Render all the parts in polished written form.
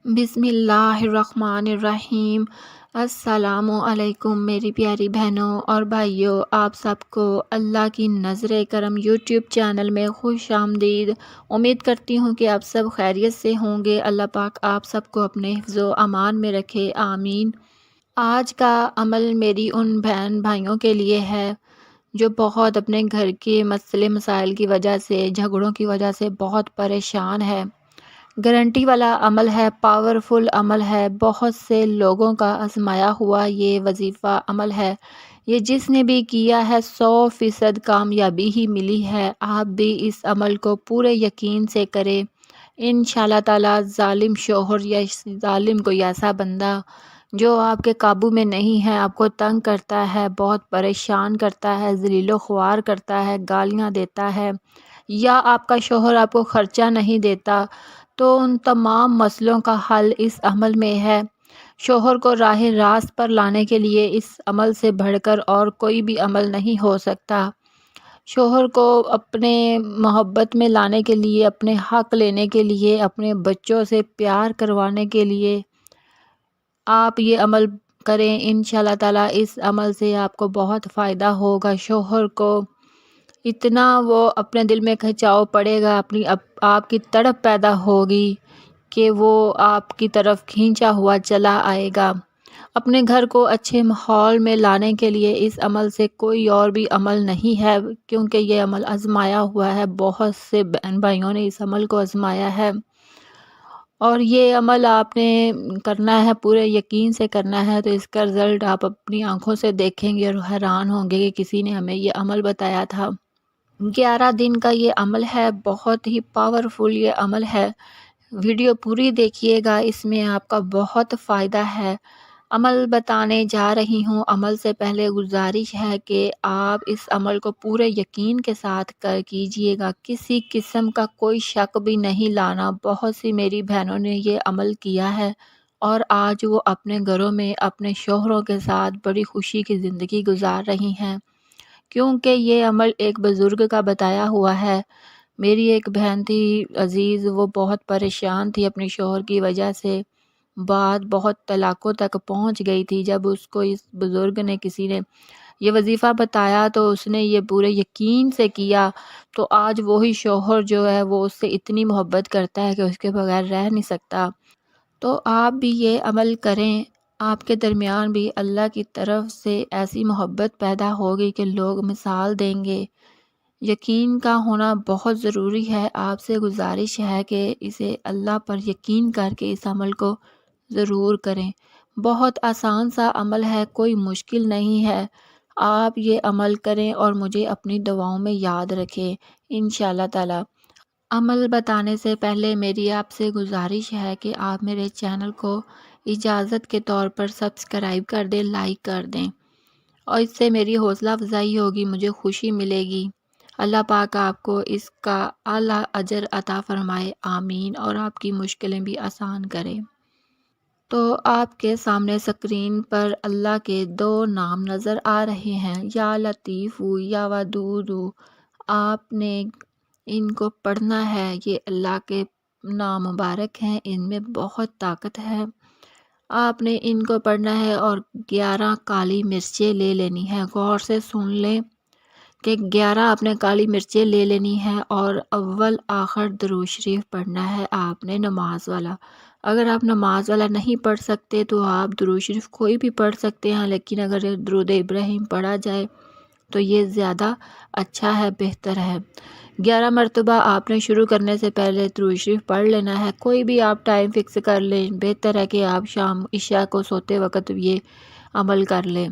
بسم اللہ الرحمن الرحیم۔ السلام علیکم میری پیاری بہنوں اور بھائیوں، آپ سب کو اللہ کی نظر کرم یوٹیوب چینل میں خوش آمدید۔ امید کرتی ہوں کہ آپ سب خیریت سے ہوں گے۔ اللہ پاک آپ سب کو اپنے حفظ و امان میں رکھے، آمین۔ آج کا عمل میری ان بہن بھائیوں کے لیے ہے جو بہت اپنے گھر کے مسئلے مسائل کی وجہ سے، جھگڑوں کی وجہ سے بہت پریشان ہے۔ گارنٹی والا عمل ہے، پاورفل عمل ہے، بہت سے لوگوں کا آزمایا ہوا یہ وظیفہ عمل ہے۔ یہ جس نے بھی کیا ہے 100% کامیابی ہی ملی ہے۔ آپ بھی اس عمل کو پورے یقین سے کریں۔ انشاءاللہ تعالی ظالم شوہر یا ظالم کوئی ایسا بندہ جو آپ کے قابو میں نہیں ہے، آپ کو تنگ کرتا ہے، بہت پریشان کرتا ہے، ذلیل و خوار کرتا ہے، گالیاں دیتا ہے، یا آپ کا شوہر آپ کو خرچہ نہیں دیتا، تو ان تمام مسئلوں کا حل اس عمل میں ہے۔ شوہر کو راہ راست پر لانے کے لیے اس عمل سے بڑھ کر اور کوئی بھی عمل نہیں ہو سکتا۔ شوہر کو اپنے محبت میں لانے کے لیے، اپنے حق لینے کے لیے، اپنے بچوں سے پیار کروانے کے لیے آپ یہ عمل کریں۔ انشاءاللہ تعالی اس عمل سے آپ کو بہت فائدہ ہوگا۔ شوہر کو اتنا وہ اپنے دل میں کھچاؤ پڑے گا، آپ کی تڑپ پیدا ہوگی کہ وہ آپ کی طرف کھینچا ہوا چلا آئے گا۔ اپنے گھر کو اچھے ماحول میں لانے کے لیے اس عمل سے کوئی اور بھی عمل نہیں ہے، کیونکہ یہ عمل آزمایا ہوا ہے۔ بہت سے بہن بھائیوں نے اس عمل کو آزمایا ہے، اور یہ عمل آپ نے کرنا ہے، پورے یقین سے کرنا ہے، تو اس کا رزلٹ آپ اپنی آنکھوں سے دیکھیں گے اور حیران ہوں گے کہ کسی نے ہمیں یہ عمل بتایا تھا۔ 11 دن کا یہ عمل ہے، بہت ہی پاورفل یہ عمل ہے۔ ویڈیو پوری دیکھیے گا، اس میں آپ کا بہت فائدہ ہے۔ عمل بتانے جا رہی ہوں، عمل سے پہلے گزارش ہے کہ آپ اس عمل کو پورے یقین کے ساتھ کیجیے گا، کسی قسم کا کوئی شک بھی نہیں لانا۔ بہت سی میری بہنوں نے یہ عمل کیا ہے اور آج وہ اپنے گھروں میں اپنے شوہروں کے ساتھ بڑی خوشی کی زندگی گزار رہی ہیں، کیونکہ یہ عمل ایک بزرگ کا بتایا ہوا ہے۔ میری ایک بہن تھی عزیز، وہ بہت پریشان تھی اپنے شوہر کی وجہ سے، بات بہت طلاقوں تک پہنچ گئی تھی۔ جب اس کو اس بزرگ نے، کسی نے یہ وظیفہ بتایا تو اس نے یہ پورے یقین سے کیا، تو آج وہی شوہر جو ہے وہ اس سے اتنی محبت کرتا ہے کہ اس کے بغیر رہ نہیں سکتا۔ تو آپ بھی یہ عمل کریں، آپ کے درمیان بھی اللہ کی طرف سے ایسی محبت پیدا ہوگی کہ لوگ مثال دیں گے۔ یقین کا ہونا بہت ضروری ہے۔ آپ سے گزارش ہے کہ اسے اللہ پر یقین کر کے اس عمل کو ضرور کریں۔ بہت آسان سا عمل ہے، کوئی مشکل نہیں ہے۔ آپ یہ عمل کریں اور مجھے اپنی دعاؤں میں یاد رکھیں انشاءاللہ تعالی۔ عمل بتانے سے پہلے میری آپ سے گزارش ہے کہ آپ میرے چینل کو اجازت کے طور پر سبسکرائب کر دیں، لائک کر دیں، اور اس سے میری حوصلہ افزائی ہوگی، مجھے خوشی ملے گی۔ اللہ پاک آپ کو اس کا اعلیٰ اجر عطا فرمائے، آمین، اور آپ کی مشکلیں بھی آسان کرے۔ تو آپ کے سامنے اسکرین پر اللہ کے 2 نام نظر آ رہے ہیں، یا لطیف یا ودود۔ آپ نے ان کو پڑھنا ہے، یہ اللہ کے نام مبارک ہیں، ان میں بہت طاقت ہے۔ آپ نے ان کو پڑھنا ہے اور 11 کالی مرچیں لے لینی ہے۔ غور سے سن لیں کہ 11 آپ نے کالی مرچیں لے لینی ہے، اور اول آخر درود شریف پڑھنا ہے آپ نے نماز والا۔ اگر آپ نماز والا نہیں پڑھ سکتے تو آپ درود شریف کوئی بھی پڑھ سکتے ہیں، لیکن اگر درود ابراہیم پڑھا جائے تو یہ زیادہ اچھا ہے، بہتر ہے۔ 11 مرتبہ آپ نے شروع کرنے سے پہلے درود شریف پڑھ لینا ہے۔ کوئی بھی آپ ٹائم فکس کر لیں، بہتر ہے کہ آپ شام عشاء کو سوتے وقت یہ عمل کر لیں۔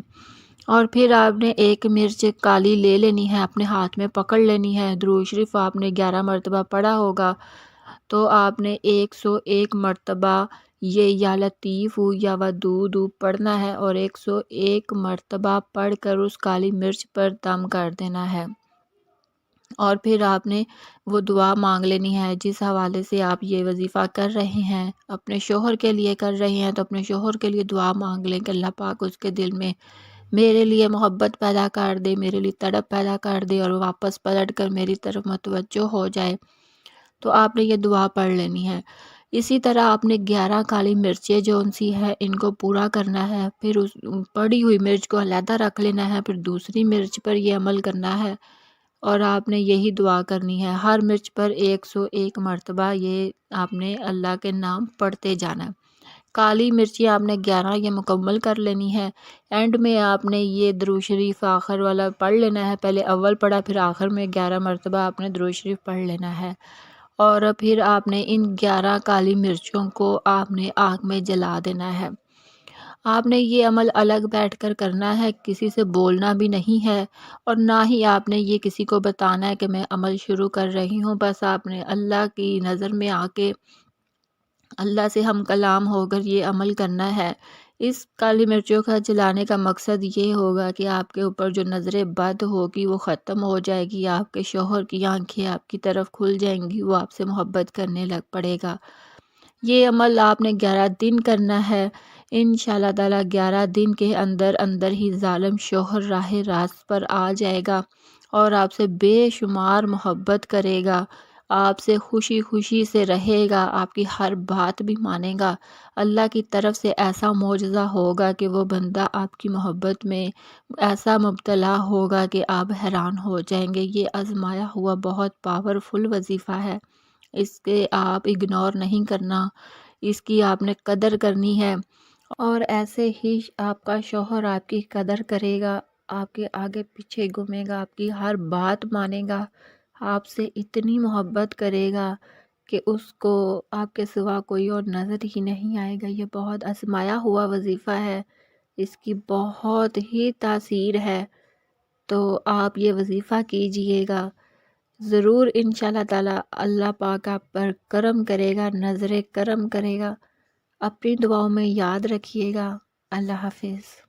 اور پھر آپ نے 1 مرچ کالی لے لینی ہے، اپنے ہاتھ میں پکڑ لینی ہے۔ درود شریف آپ نے 11 مرتبہ پڑھا ہوگا تو آپ نے 101 مرتبہ یہ یا لطیف یا ودود پڑھنا ہے، اور 101 مرتبہ پڑھ کر اس کالی مرچ پر دم کر دینا ہے۔ اور پھر آپ نے وہ دعا مانگ لینی ہے جس حوالے سے آپ یہ وظیفہ کر رہے ہیں، اپنے شوہر کے لیے کر رہے ہیں، تو اپنے شوہر کے لیے دعا مانگ لیں کہ اللہ پاک اس کے دل میں میرے لیے محبت پیدا کر دے، میرے لیے تڑپ پیدا کر دے، اور واپس پلٹ کر میری طرف متوجہ ہو جائے۔ تو آپ نے یہ دعا پڑھ لینی ہے۔ اسی طرح آپ نے 11 کالی مرچیں جو سی ہے ان کو پورا کرنا ہے، پھر اس پڑی ہوئی مرچ کو علیحدہ رکھ لینا ہے، پھر دوسری مرچ پر یہ عمل کرنا ہے اور آپ نے یہی دعا کرنی ہے۔ ہر مرچ پر 101 مرتبہ یہ آپ نے اللہ کے نام پڑھتے جانا ہے۔ کالی مرچی آپ نے 11 یہ مکمل کر لینی ہے۔ اینڈ میں آپ نے یہ درود شریف آخر والا پڑھ لینا ہے، پہلے اول پڑھا پھر آخر میں 11 مرتبہ آپ نے درود شریف پڑھ لینا ہے، اور پھر آپ نے ان 11 کالی مرچوں کو آپ نے آگ میں جلا دینا ہے۔ آپ نے یہ عمل الگ بیٹھ کر کرنا ہے، کسی سے بولنا بھی نہیں ہے، اور نہ ہی آپ نے یہ کسی کو بتانا ہے کہ میں عمل شروع کر رہی ہوں۔ بس آپ نے اللہ کی نظر میں آ کے اللہ سے ہم کلام ہو کر یہ عمل کرنا ہے۔ اس کالی مرچوں کا جلانے کا مقصد یہ ہوگا کہ آپ کے اوپر جو نظر بد ہوگی وہ ختم ہو جائے گی، آپ کے شوہر کی آنکھیں آپ کی طرف کھل جائیں گی، وہ آپ سے محبت کرنے لگ پڑے گا۔ یہ عمل آپ نے 11 دن کرنا ہے۔ انشاءاللہ تعالیٰ 11 دن کے اندر اندر ہی ظالم شوہر راہ راست پر آ جائے گا اور آپ سے بے شمار محبت کرے گا، آپ سے خوشی خوشی سے رہے گا، آپ کی ہر بات بھی مانے گا۔ اللہ کی طرف سے ایسا معجزہ ہوگا کہ وہ بندہ آپ کی محبت میں ایسا مبتلا ہوگا کہ آپ حیران ہو جائیں گے۔ یہ آزمایا ہوا بہت پاورفل وظیفہ ہے، اس کے آپ اگنور نہیں کرنا، اس کی آپ نے قدر کرنی ہے، اور ایسے ہی آپ کا شوہر آپ کی قدر کرے گا، آپ کے آگے پیچھے گھومے گا، آپ کی ہر بات مانے گا، آپ سے اتنی محبت کرے گا کہ اس کو آپ کے سوا کوئی اور نظر ہی نہیں آئے گا۔ یہ بہت آزمایا ہوا وظیفہ ہے، اس کی بہت ہی تاثیر ہے، تو آپ یہ وظیفہ کیجئے گا ضرور، انشاءاللہ تعالی اللہ پاک آپ پر کرم کرے گا، نظر کرم کرے گا۔ اپنی دعاؤں میں یاد رکھیے گا۔ اللہ حافظ۔